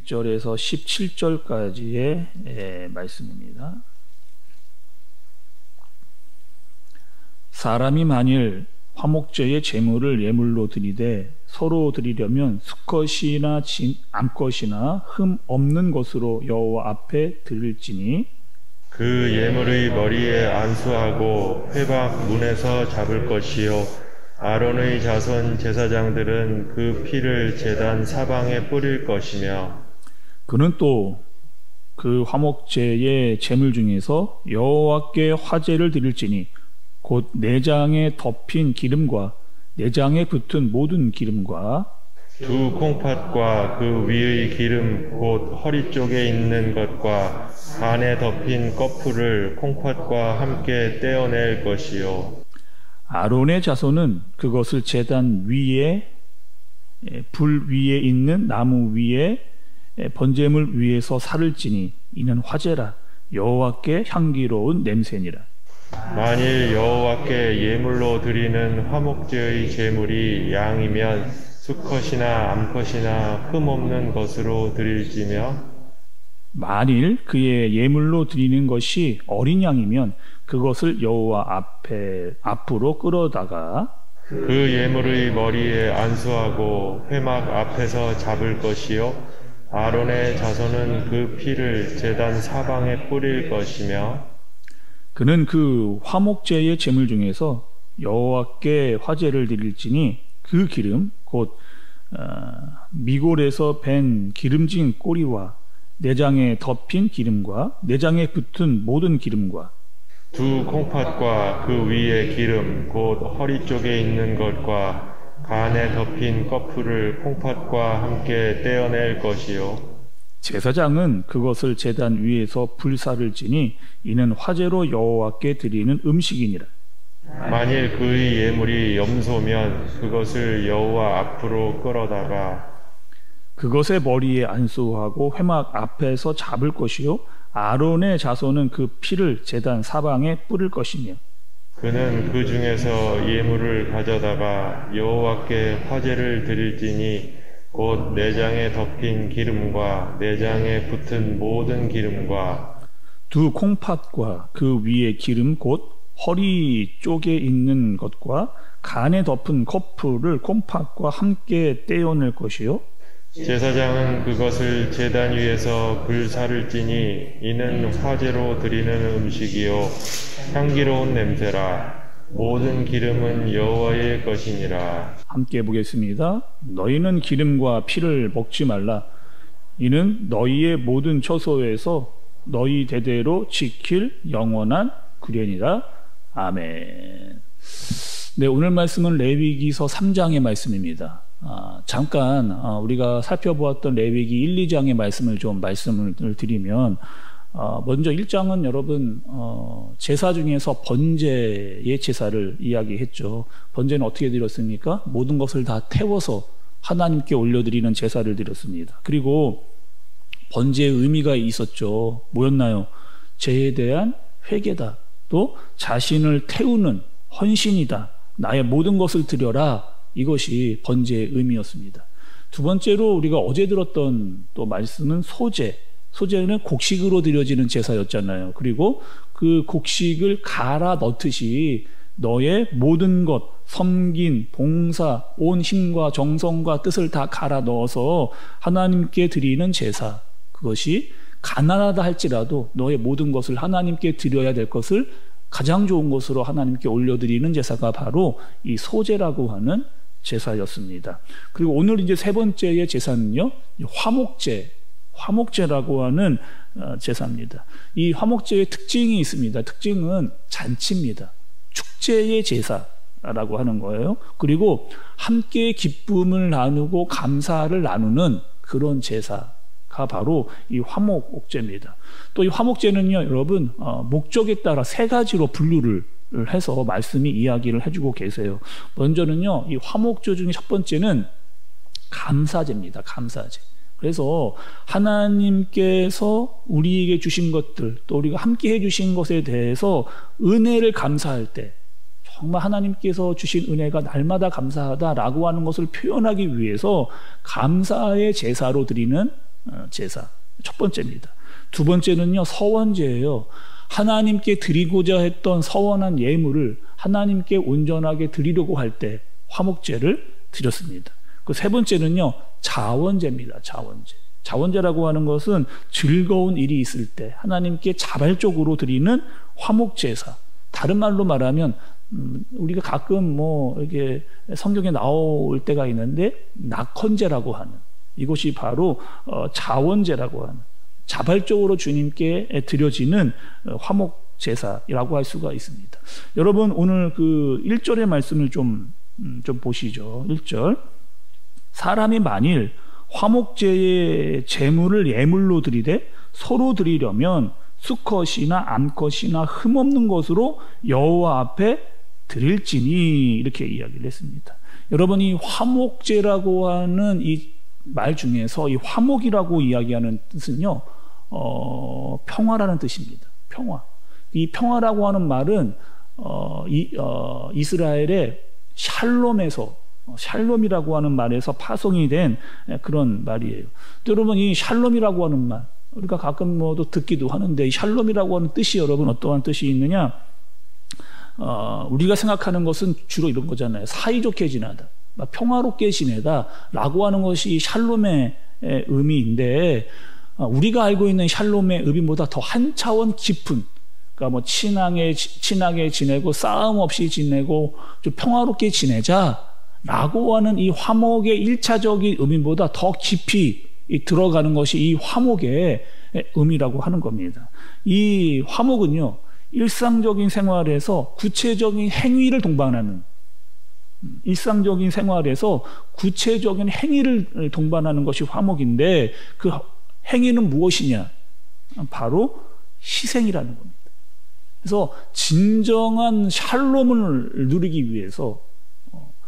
6절에서 17절까지의 말씀입니다. 사람이 만일 화목제의 제물을 예물로 드리되 서로 드리려면 수컷이나 암컷이나 흠 없는 것으로 여호와 앞에 드릴지니 그 예물의 머리에 안수하고 회막 문에서 잡을 것이요 아론의 자손 제사장들은 그 피를 제단 사방에 뿌릴 것이며 그는 또 그 화목제의 제물 중에서 여호와께 화제를 드릴지니 곧 내장에 덮인 기름과 내장에 붙은 모든 기름과 두 콩팥과 그 위의 기름 곧 허리 쪽에 있는 것과 간에 덮인 거풀을 콩팥과 함께 떼어낼 것이요 아론의 자손은 그것을 제단 위에 불 위에 있는 나무 위에 번제물 위에서 살을 찌니 이는 화제라 여호와께 향기로운 냄새니라. 만일 여호와께 예물로 드리는 화목제의 제물이 양이면 수컷이나 암컷이나 흠없는 것으로 드릴지며 만일 그의 예물로 드리는 것이 어린 양이면 그것을 여호와 앞으로 끌어다가 그 예물의 머리에 안수하고 회막 앞에서 잡을 것이요 아론의 자손은 그 피를 제단 사방에 뿌릴 것이며 그는 그 화목제의 제물 중에서 여호와께 화제를 드릴지니 그 기름 곧 미골에서 밴 기름진 꼬리와 내장에 덮인 기름과 내장에 붙은 모든 기름과 두 콩팥과 그 위에 기름 곧 허리 쪽에 있는 것과 간에 덮인 거풀을 콩팥과 함께 떼어낼 것이요 제사장은 그것을 제단 위에서 불사를 지니 이는 화제로 여호와께 드리는 음식이니라. 만일 그의 예물이 염소면 그것을 여호와 앞으로 끌어다가 그것의 머리에 안수하고 회막 앞에서 잡을 것이요 아론의 자손은 그 피를 제단 사방에 뿌릴 것이며 그는 그 중에서 예물을 가져다가 여호와께 화제를 드릴지니 곧 내장에 덮인 기름과 내장에 붙은 모든 기름과 두 콩팥과 그 위에 기름 곧 허리 쪽에 있는 것과 간에 덮은 거풀을 콩팥과 함께 떼어낼 것이요 제사장은 그것을 제단 위에서 불사를 찌니 이는 화제로 드리는 음식이요 향기로운 냄새라 모든 기름은 여호와의 것이니라. 함께 보겠습니다. 너희는 기름과 피를 먹지 말라. 이는 너희의 모든 처소에서 너희 대대로 지킬 영원한 규례니라. 아멘. 네, 오늘 말씀은 레위기서 3장의 말씀입니다. 잠깐 우리가 살펴보았던 레위기 1, 2장의 말씀을 드리면 먼저 1장은 여러분 제사 중에서 번제의 제사를 이야기했죠. 번제는 어떻게 드렸습니까? 모든 것을 다 태워서 하나님께 올려드리는 제사를 드렸습니다. 그리고 번제의 의미가 있었죠. 뭐였나요? 죄에 대한 회개다. 또 자신을 태우는 헌신이다. 나의 모든 것을 드려라. 이것이 번제의 의미였습니다. 두 번째로 우리가 어제 들었던 또 말씀은 소제는 곡식으로 드려지는 제사였잖아요. 그리고 그 곡식을 갈아 넣듯이 너의 모든 것, 섬긴, 봉사, 온 힘과 정성과 뜻을 다 갈아 넣어서 하나님께 드리는 제사. 그것이 가난하다 할지라도 너의 모든 것을 하나님께 드려야 될 것을 가장 좋은 것으로 하나님께 올려드리는 제사가 바로 이 소제라고 하는 제사였습니다. 그리고 오늘 이제 세 번째의 제사는요, 화목제라고 하는 제사입니다. 이 화목제의 특징이 있습니다. 특징은 잔치입니다. 축제의 제사라고 하는 거예요. 그리고 함께 기쁨을 나누고 감사를 나누는 그런 제사가 바로 이 화목제입니다. 또 이 화목제는요, 여러분 목적에 따라 세 가지로 분류를 해서 말씀이 이야기를 해주고 계세요. 먼저는요, 이 화목제 중에 첫 번째는 감사제입니다. 감사제. 그래서 하나님께서 우리에게 주신 것들, 또 우리가 함께 해주신 것에 대해서 은혜를 감사할 때 정말 하나님께서 주신 은혜가 날마다 감사하다라고 하는 것을 표현하기 위해서 감사의 제사로 드리는 제사. 첫 번째입니다. 두 번째는요, 서원제예요. 하나님께 드리고자 했던 서원한 예물을 하나님께 온전하게 드리려고 할 때 화목제를 드렸습니다. 그 세 번째는요, 자원제입니다. 자원제. 자원제라고 하는 것은 즐거운 일이 있을 때 하나님께 자발적으로 드리는 화목제사. 다른 말로 말하면 우리가 가끔 이렇게 성경에 나올 때가 있는데 낙헌제라고 하는, 이것이 바로 자원제라고 하는, 자발적으로 주님께 드려지는 화목제사라고 할 수가 있습니다. 여러분, 오늘 그 1절의 말씀을 좀 보시죠. 1절. 사람이 만일 화목제의 제물을 예물로 드리되 서로 드리려면 수컷이나 암컷이나 흠없는 것으로 여호와 앞에 드릴지니, 이렇게 이야기를 했습니다. 여러분, 이 화목제라고 하는 이 말 중에서 이 화목이라고 이야기하는 뜻은요, 평화라는 뜻입니다. 평화. 이 평화라고 하는 말은 이스라엘의 샬롬이라고 하는 말에서 파송이 된 그런 말이에요. 또 여러분, 이 샬롬이라고 하는 말, 우리가 가끔 또 듣기도 하는데, 이 샬롬이라고 하는 뜻이 여러분 어떠한 뜻이 있느냐? 우리가 생각하는 것은 주로 이런 거잖아요. 사이좋게 지내다, 평화롭게 지내다 라고 하는 것이 샬롬의 의미인데, 우리가 알고 있는 샬롬의 의미보다 더 한 차원 깊은, 그러니까 친하게 지내고 싸움 없이 지내고 좀 평화롭게 지내자 라고 하는 이 화목의 1차적인 의미보다 더 깊이 들어가는 것이 이 화목의 의미라고 하는 겁니다. 이 화목은요, 일상적인 생활에서 구체적인 행위를 동반하는, 일상적인 생활에서 구체적인 행위를 동반하는 것이 화목인데, 그 행위는 무엇이냐? 바로 희생이라는 겁니다. 그래서 진정한 샬롬을 누리기 위해서,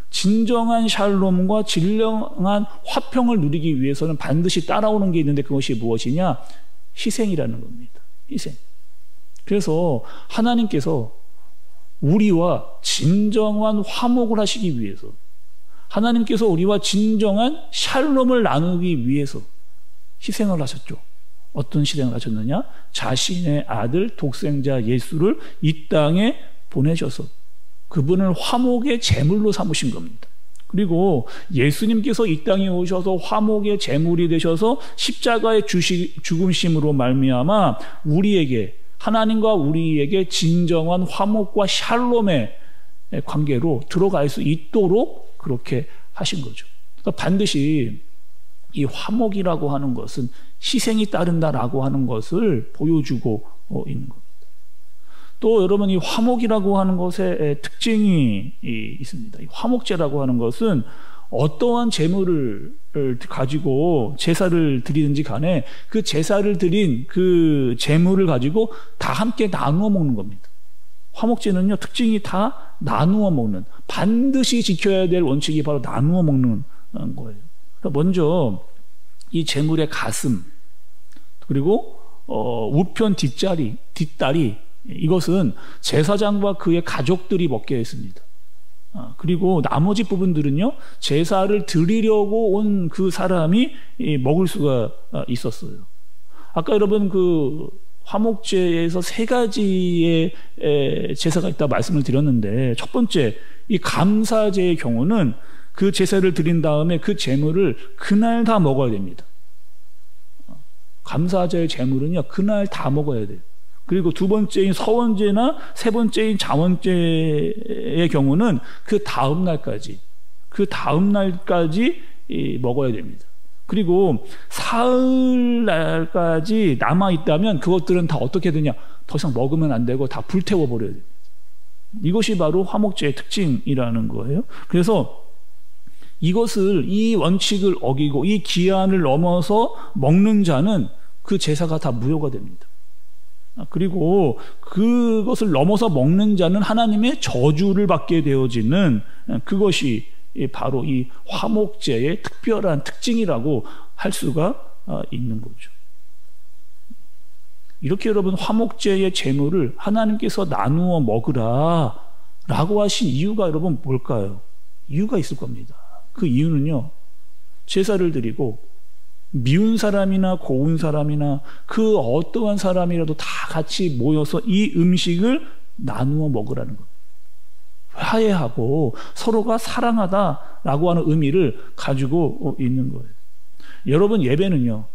진정한 샬롬과 진정한 화평을 누리기 위해서는 반드시 따라오는 게 있는데, 그것이 무엇이냐? 희생이라는 겁니다. 희생. 그래서 하나님께서 우리와 진정한 화목을 하시기 위해서, 하나님께서 우리와 진정한 샬롬을 나누기 위해서 희생을 하셨죠. 어떤 희생을 하셨느냐? 자신의 아들 독생자 예수를 이 땅에 보내셔서 그분을 화목의 제물로 삼으신 겁니다. 그리고 예수님께서 이 땅에 오셔서 화목의 제물이 되셔서 십자가의 죽음심으로 말미암아 우리에게, 하나님과 우리에게 진정한 화목과 샬롬의 관계로 들어갈 수 있도록 그렇게 하신 거죠. 그러니까 반드시 이 화목이라고 하는 것은 희생이 따른다라고 하는 것을 보여주고 있는 겁니다. 또 여러분, 이 화목이라고 하는 것의 특징이 있습니다. 이 화목제라고 하는 것은 어떠한 제물을 가지고 제사를 드리든지 간에 그 제사를 드린 그 제물을 가지고 다 함께 나누어 먹는 겁니다. 화목제는요, 특징이 다 나누어 먹는, 반드시 지켜야 될 원칙이 바로 나누어 먹는 거예요. 먼저 이 제물의 가슴, 그리고 우편 뒷다리, 이것은 제사장과 그의 가족들이 먹게 했습니다. 그리고 나머지 부분들은요, 제사를 드리려고 온 그 사람이 먹을 수가 있었어요. 아까 여러분 그 화목제에서 세 가지의 제사가 있다고 말씀을 드렸는데, 첫 번째 이 감사제의 경우는 그 제사를 드린 다음에 그 제물을 그날 다 먹어야 됩니다. 감사제의 제물은요, 그날 다 먹어야 돼요. 그리고 두 번째인 서원제나 세 번째인 자원제의 경우는 그 다음 날까지 먹어야 됩니다. 그리고 사흘날까지 남아있다면 그것들은 다 어떻게 되냐? 더 이상 먹으면 안 되고 다 불태워버려야 됩니다. 이것이 바로 화목제의 특징이라는 거예요. 그래서 이 원칙을 어기고 이 기한을 넘어서 먹는 자는 그 제사가 다 무효가 됩니다. 그리고 그것을 넘어서 먹는 자는 하나님의 저주를 받게 되어지는, 그것이 바로 이 화목제의 특별한 특징이라고 할 수가 있는 거죠. 이렇게 여러분, 화목제의 제물을 하나님께서 나누어 먹으라 라고 하신 이유가 여러분 뭘까요? 이유가 있을 겁니다. 그 이유는요, 제사를 드리고 미운 사람이나 고운 사람이나 그 어떠한 사람이라도 다 같이 모여서 이 음식을 나누어 먹으라는 것. 화해하고 서로가 사랑하다라고 하는 의미를 가지고 있는 거예요. 여러분, 예배는요,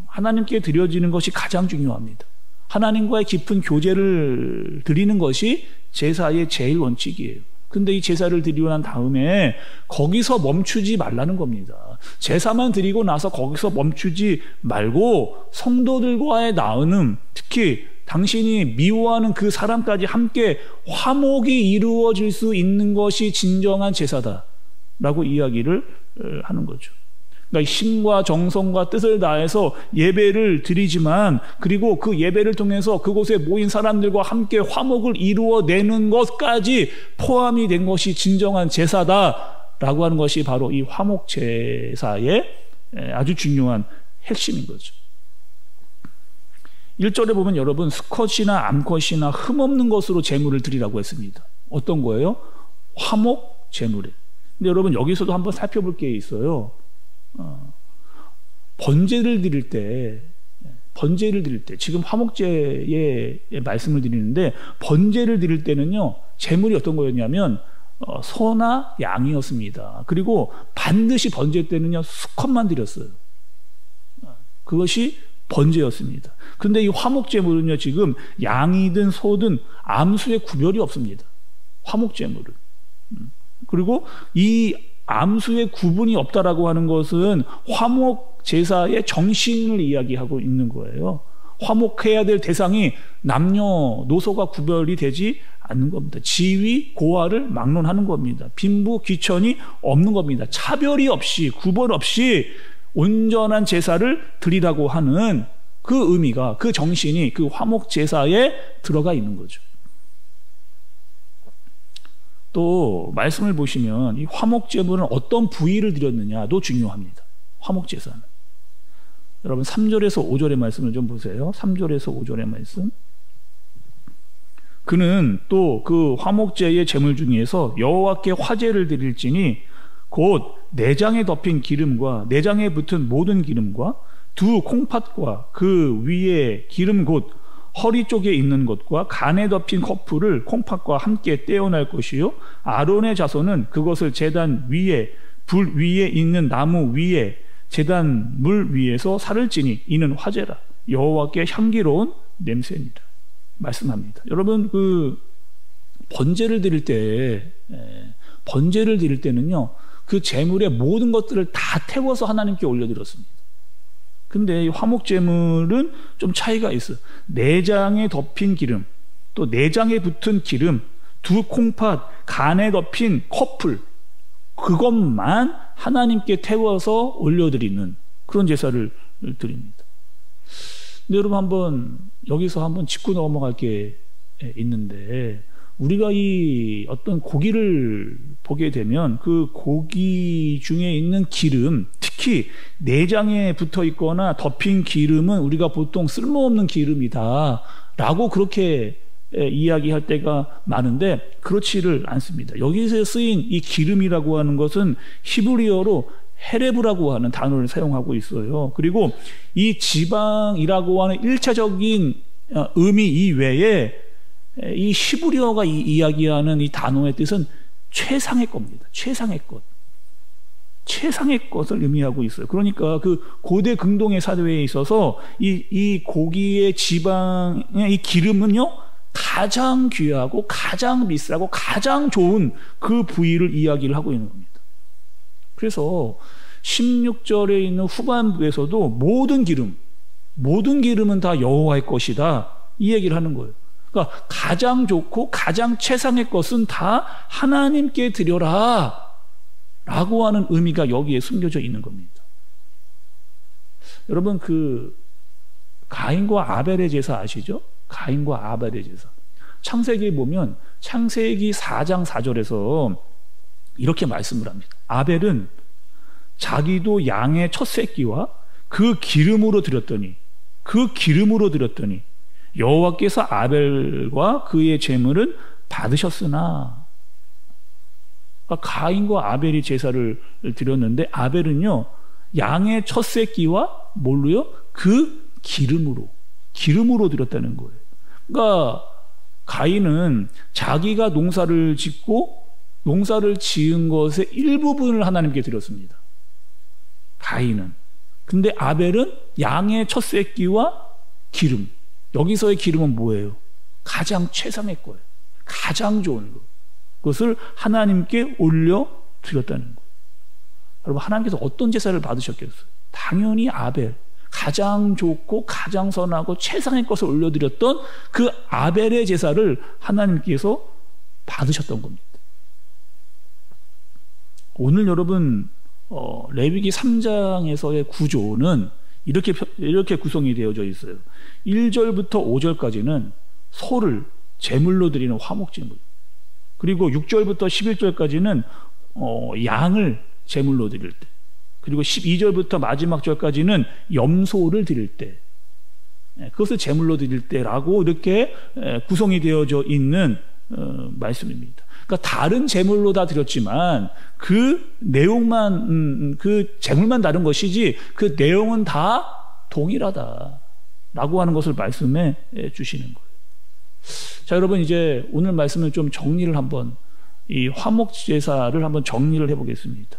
하나님께 드려지는 것이 가장 중요합니다. 하나님과의 깊은 교제를 드리는 것이 제사의 제일 원칙이에요. 근데 이 제사를 드리고 난 다음에 거기서 멈추지 말라는 겁니다. 제사만 드리고 나서 거기서 멈추지 말고 성도들과의 나눔, 특히 당신이 미워하는 그 사람까지 함께 화목이 이루어질 수 있는 것이 진정한 제사다라고 이야기를 하는 거죠. 그러니까 힘과 정성과 뜻을 다해서 예배를 드리지만, 그리고 그 예배를 통해서 그곳에 모인 사람들과 함께 화목을 이루어내는 것까지 포함이 된 것이 진정한 제사다라고 하는 것이 바로 이 화목 제사의 아주 중요한 핵심인 거죠. 1절에 보면 여러분, 수컷이나 암컷이나 흠없는 것으로 제물을 드리라고 했습니다. 어떤 거예요? 화목 제물에. 근데 여러분, 여기서도 한번 살펴볼 게 있어요. 번제를 드릴 때 지금 화목제의 말씀을 드리는데, 번제를 드릴 때는요, 제물이 어떤 거였냐면 소나 양이었습니다. 그리고 반드시 번제 때는요, 수컷만 드렸어요. 그것이 번제였습니다. 근데 이 화목제물은요, 지금 양이든 소든 암수의 구별이 없습니다. 화목제물은. 그리고 이 암수의 구분이 없다라고 하는 것은 화목 제사의 정신을 이야기하고 있는 거예요. 화목해야 될 대상이 남녀노소가 구별이 되지 않는 겁니다. 지위, 고하를 막론하는 겁니다. 빈부, 귀천이 없는 겁니다. 차별이 없이, 구분 없이 온전한 제사를 드리라고 하는 그 의미가, 그 정신이 그 화목 제사에 들어가 있는 거죠. 또 말씀을 보시면 이 화목 제물은 어떤 부위를 드렸느냐도 중요합니다. 화목 제사는. 여러분 3절에서 5절의 말씀을 좀 보세요. 3절에서 5절의 말씀. 그는 또 그 화목제의 제물 중에서 여호와께 화제를 드릴지니 곧 내장에 덮인 기름과 내장에 붙은 모든 기름과 두 콩팥과 그 위에 기름 곧 허리 쪽에 있는 것과 간에 덮인 커플을 콩팥과 함께 떼어낼 것이요, 아론의 자손은 그것을 제단 위에, 불 위에 있는 나무 위에, 제단 물 위에서 살을 찌니 이는 화제라. 여호와께 향기로운 냄새니라. 말씀합니다. 여러분, 그 번제를 드릴 때는요, 그 제물의 모든 것들을 다 태워서 하나님께 올려드렸습니다. 근데 이 화목제물은 좀 차이가 있어요. 내장에 덮인 기름, 또 내장에 붙은 기름, 두 콩팥, 간에 덮인 커플, 그것만 하나님께 태워서 올려드리는 그런 제사를 드립니다. 근데 여러분, 여기서 한번 짚고 넘어갈 게 있는데, 우리가 이 어떤 고기를 보게 되면 그 고기 중에 있는 기름, 특히 내장에 붙어 있거나 덮인 기름은 우리가 보통 쓸모없는 기름이다 라고 그렇게 이야기할 때가 많은데, 그렇지를 않습니다. 여기서 쓰인 이 기름이라고 하는 것은 히브리어로 헤레브라고 하는 단어를 사용하고 있어요. 그리고 이 지방이라고 하는 1차적인 의미 이외에 이 히브리어가 이야기하는 이 단어의 뜻은 최상의 겁니다. 최상의 것. 최상의 것을 의미하고 있어요. 그러니까 그 고대 근동의 사회에 있어서 이 고기의 지방의 이 기름은요, 가장 귀하고 가장 비싸고 가장 좋은 그 부위를 이야기를 하고 있는 겁니다. 그래서 16절에 있는 후반부에서도 모든 기름은 다 여호와의 것이다, 이 얘기를 하는 거예요. 그러니까 가장 좋고 가장 최상의 것은 다 하나님께 드려라 라고 하는 의미가 여기에 숨겨져 있는 겁니다. 여러분, 그 가인과 아벨의 제사 아시죠? 가인과 아벨의 제사. 창세기에 보면 창세기 4장 4절에서 이렇게 말씀을 합니다. 아벨은 자기도 양의 첫 새끼와 그 기름으로 드렸더니 여호와께서 아벨과 그의 제물은 받으셨으나. 그러니까 가인과 아벨이 제사를 드렸는데, 아벨은요 양의 첫 새끼와 뭘로요? 그 기름으로 드렸다는 거예요. 그러니까 가인은 자기가 농사를 짓고 농사를 지은 것의 일부분을 하나님께 드렸습니다. 가인은. 근데 아벨은 양의 첫 새끼와 기름. 여기서의 기름은 뭐예요? 가장 최상의 거예요. 가장 좋은 거. 그것을 하나님께 올려 드렸다는 거예요. 여러분, 하나님께서 어떤 제사를 받으셨겠어요? 당연히 아벨. 가장 좋고 가장 선하고 최상의 것을 올려드렸던 그 아벨의 제사를 하나님께서 받으셨던 겁니다. 오늘 여러분 레위기 3장에서의 구조는 이렇게 구성이 되어져 있어요. 1절부터 5절까지는 소를 제물로 드리는 화목제물, 그리고 6절부터 11절까지는 양을 제물로 드릴 때, 그리고 12절부터 마지막 절까지는 염소를 드릴 때, 그것을 제물로 드릴 때라고 이렇게 구성이 되어져 있는 말씀입니다. 그러니까 다른 제물로 다 드렸지만 그 내용만, 그 제물만 다른 것이지 그 내용은 다 동일하다라고 하는 것을 말씀해 주시는 거예요. 자, 여러분, 이제 오늘 말씀을 좀 정리를 한번, 이 화목제사를 한번 정리를 해보겠습니다.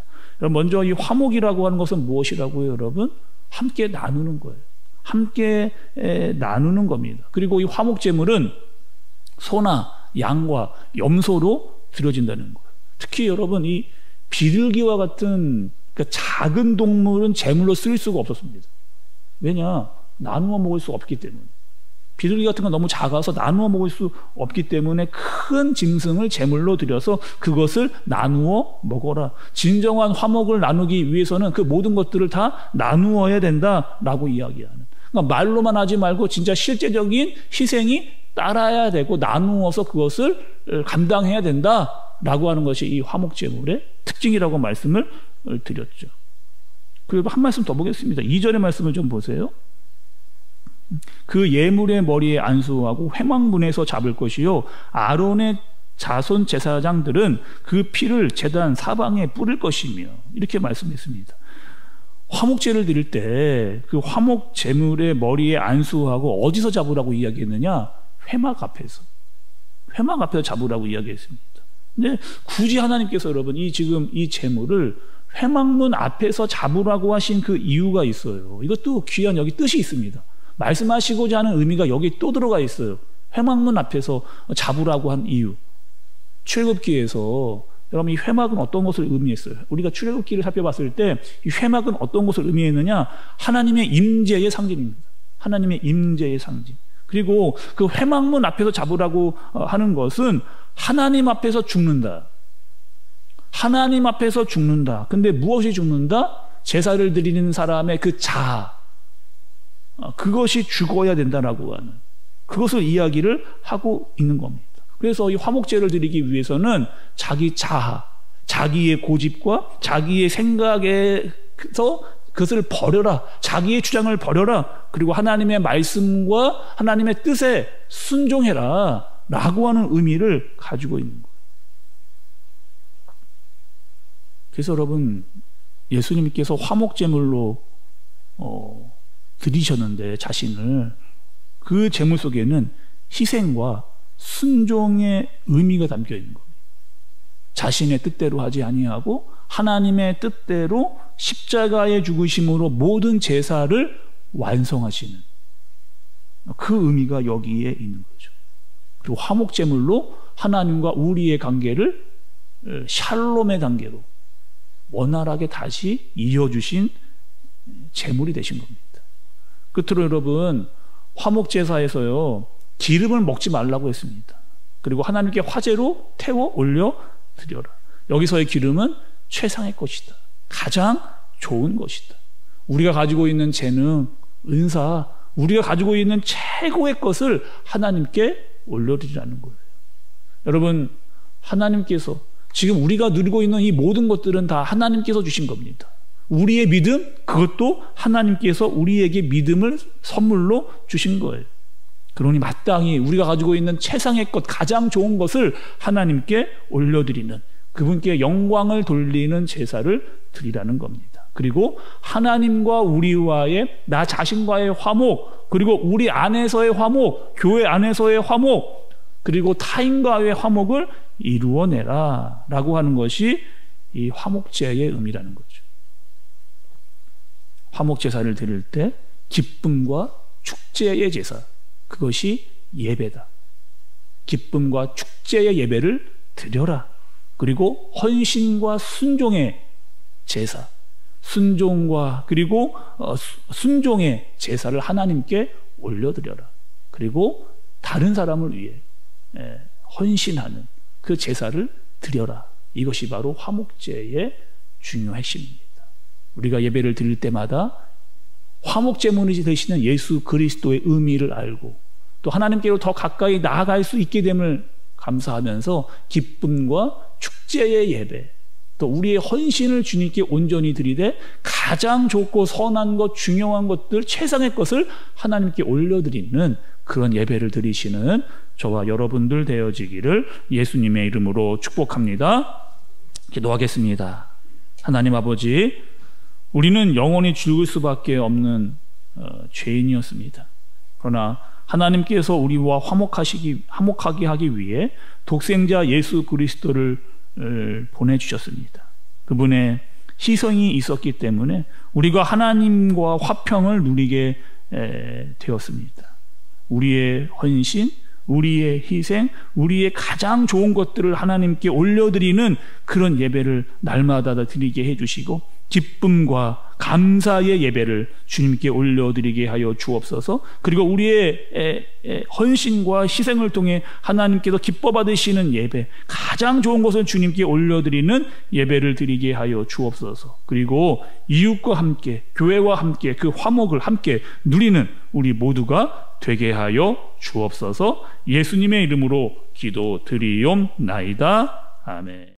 먼저 이 화목이라고 하는 것은 무엇이라고요, 여러분? 함께 나누는 거예요. 함께 나누는 겁니다. 그리고 이 화목제물은 소나 양과 염소로 드려진다는 거예요. 특히 여러분, 이 비둘기와 같은 그러니까 작은 동물은 제물로 쓸 수가 없었습니다. 왜냐? 나누어 먹을 수 없기 때문에. 비둘기 같은 건 너무 작아서 나누어 먹을 수 없기 때문에 큰 짐승을 제물로 드려서 그것을 나누어 먹어라. 진정한 화목을 나누기 위해서는 그 모든 것들을 다 나누어야 된다라고 이야기하는. 그러니까 말로만 하지 말고 진짜 실제적인 희생이 따라야 되고 나누어서 그것을 감당해야 된다라고 하는 것이 이 화목제물의 특징이라고 말씀을 드렸죠. 그리고 한 말씀 더 보겠습니다. 2절의 말씀을 좀 보세요. 그 예물의 머리에 안수하고 회막문에서 잡을 것이요, 아론의 자손 제사장들은 그 피를 제단 사방에 뿌릴 것이며, 이렇게 말씀했습니다. 화목제를 드릴 때 그 화목 제물의 머리에 안수하고 어디서 잡으라고 이야기했느냐? 회막 앞에서 잡으라고 이야기했습니다. 근데 굳이 하나님께서 여러분 지금 이 제물을 회막문 앞에서 잡으라고 하신 그 이유가 있어요. 이것도 귀한 여기 뜻이 있습니다. 말씀하시고자 하는 의미가 여기 또 들어가 있어요. 회막문 앞에서 잡으라고 한 이유. 출애굽기에서 여러분, 이 회막은 어떤 것을 의미했어요? 우리가 출애굽기를 살펴봤을 때 이 회막은 어떤 것을 의미했느냐? 하나님의 임재의 상징입니다. 하나님의 임재의 상징. 그리고 그 회막문 앞에서 잡으라고 하는 것은 하나님 앞에서 죽는다. 하나님 앞에서 죽는다. 근데 무엇이 죽는다? 제사를 드리는 사람의 그 자아, 그것이 죽어야 된다라고 하는, 그것을 이야기를 하고 있는 겁니다. 그래서 이 화목제를 드리기 위해서는 자기 자아, 자기의 고집과 자기의 생각에서 그것을 버려라. 자기의 주장을 버려라. 그리고 하나님의 말씀과 하나님의 뜻에 순종해라 라고 하는 의미를 가지고 있는 거예요. 그래서 여러분, 예수님께서 화목제물로 드리셨는데 자신을, 그 제물 속에는 희생과 순종의 의미가 담겨 있는 겁니다. 자신의 뜻대로 하지 아니하고 하나님의 뜻대로 십자가의 죽으심으로 모든 제사를 완성하시는 그 의미가 여기에 있는 거죠. 그리고 화목제물로 하나님과 우리의 관계를 샬롬의 관계로 원활하게 다시 이어주신 제물이 되신 겁니다. 끝으로 여러분, 화목제사에서요, 기름을 먹지 말라고 했습니다. 그리고 하나님께 화제로 태워 올려 드려라. 여기서의 기름은 최상의 것이다. 가장 좋은 것이다. 우리가 가지고 있는 재능, 은사, 우리가 가지고 있는 최고의 것을 하나님께 올려드리라는 거예요. 여러분, 하나님께서 지금 우리가 누리고 있는 이 모든 것들은 다 하나님께서 주신 겁니다. 우리의 믿음, 그것도 하나님께서 우리에게 믿음을 선물로 주신 거예요. 그러니 마땅히 우리가 가지고 있는 최상의 것, 가장 좋은 것을 하나님께 올려드리는, 그분께 영광을 돌리는 제사를 드리라는 겁니다. 그리고 하나님과 우리와의 나 자신과의 화목, 그리고 우리 안에서의 화목, 교회 안에서의 화목, 그리고 타인과의 화목을 이루어내라 라고 하는 것이 이 화목제의 의미라는 거죠. 화목제사를 드릴 때 기쁨과 축제의 제사, 그것이 예배다. 기쁨과 축제의 예배를 드려라. 그리고 헌신과 순종의 제사, 순종과 그리고 순종의 제사를 하나님께 올려드려라. 그리고 다른 사람을 위해 헌신하는 그 제사를 드려라. 이것이 바로 화목제의 중요 핵심입니다. 우리가 예배를 드릴 때마다 화목제물이 되시는 예수 그리스도의 의미를 알고 또 하나님께로 더 가까이 나아갈 수 있게 됨을 감사하면서 기쁨과 축제의 예배, 또 우리의 헌신을 주님께 온전히 드리되 가장 좋고 선한 것, 중요한 것들, 최상의 것을 하나님께 올려드리는 그런 예배를 드리시는 저와 여러분들 되어지기를 예수님의 이름으로 축복합니다. 기도하겠습니다. 하나님 아버지, 우리는 영원히 죽을 수밖에 없는 죄인이었습니다. 그러나 하나님께서 우리와 화목하게 하기 위해 독생자 예수 그리스도를 보내주셨습니다. 그분의 희생이 있었기 때문에 우리가 하나님과 화평을 누리게 되었습니다. 우리의 헌신, 우리의 희생, 우리의 가장 좋은 것들을 하나님께 올려드리는 그런 예배를 날마다 드리게 해주시고 기쁨과 감사의 예배를 주님께 올려드리게 하여 주옵소서. 그리고 우리의 헌신과 희생을 통해 하나님께서 기뻐 받으시는 예배, 가장 좋은 것을 주님께 올려드리는 예배를 드리게 하여 주옵소서. 그리고 이웃과 함께, 교회와 함께 그 화목을 함께 누리는 우리 모두가 되게 하여 주옵소서. 예수님의 이름으로 기도드리옵나이다. 아멘.